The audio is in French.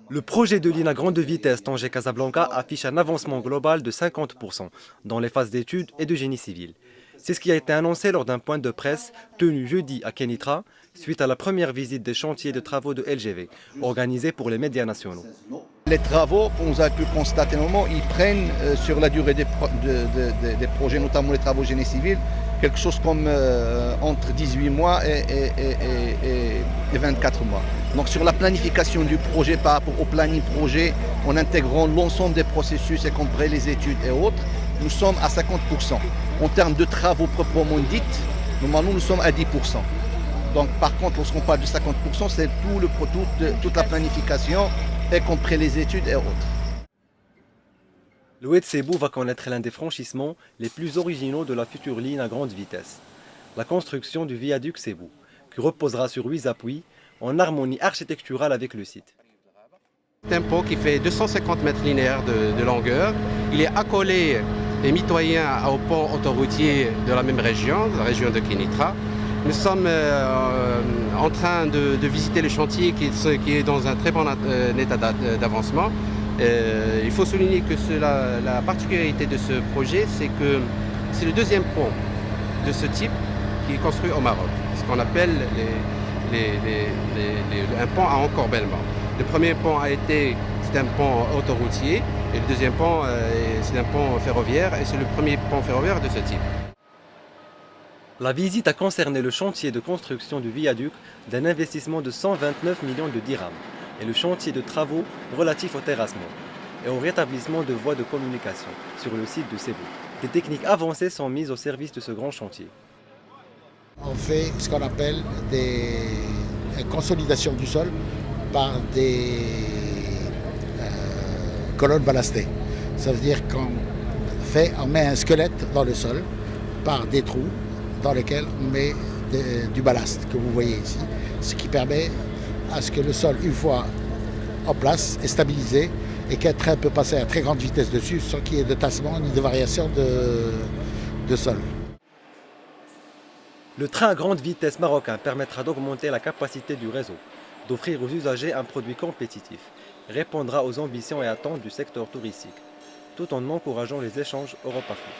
Le projet de ligne à grande vitesse Tanger-Casablanca affiche un avancement global de 50% dans les phases d'études et de génie civil. C'est ce qui a été annoncé lors d'un point de presse tenu jeudi à Kenitra, suite à la première visite des chantiers de travaux de LGV, organisés pour les médias nationaux. Les travaux, on a pu constater normalement, ils prennent sur la durée des projets, notamment les travaux génie civil, quelque chose comme entre 18 mois et 24 mois. Donc sur la planification du projet par rapport au planning projet, en intégrant l'ensemble des processus, y compris les études et autres, nous sommes à 50%. En termes de travaux proprement dits, normalement nous sommes à 10%. Donc par contre, lorsqu'on parle de 50%, c'est toute la planification, y compris les études et autres. Le Oued-Sebou va connaître l'un des franchissements les plus originaux de la future ligne à grande vitesse. La construction du viaduc Sebou, qui reposera sur 8 appuis, en harmonie architecturale avec le site. C'est un pont qui fait 250 mètres linéaires de longueur. Il est accolé et mitoyen au pont autoroutier de la même région, la région de Kenitra. Nous sommes en train de visiter le chantier qui est dans un très bon état d'avancement. Il faut souligner que la particularité de ce projet, c'est que c'est le deuxième pont de ce type qui est construit au Maroc, ce qu'on appelle un pont à encorbellement. Le premier pont c'est un pont autoroutier et le deuxième pont, c'est un pont ferroviaire et c'est le premier pont ferroviaire de ce type. La visite a concerné le chantier de construction du viaduc d'un investissement de 129 millions de dirhams et le chantier de travaux relatifs au terrassement et au rétablissement de voies de communication sur le site de Sebou. Des techniques avancées sont mises au service de ce grand chantier. On fait ce qu'on appelle des consolidations du sol par des colonnes ballastées. Ça veut dire qu'on met un squelette dans le sol par des trous dans lesquels on met du ballast que vous voyez ici, ce qui permet à ce que le sol, une fois en place, est stabilisé et qu'un train peut passer à très grande vitesse dessus sans qu'il y ait de tassement ni de variation de sol. Le train à grande vitesse marocain permettra d'augmenter la capacité du réseau, d'offrir aux usagers un produit compétitif, répondra aux ambitions et attentes du secteur touristique, tout en encourageant les échanges Europe-Afrique.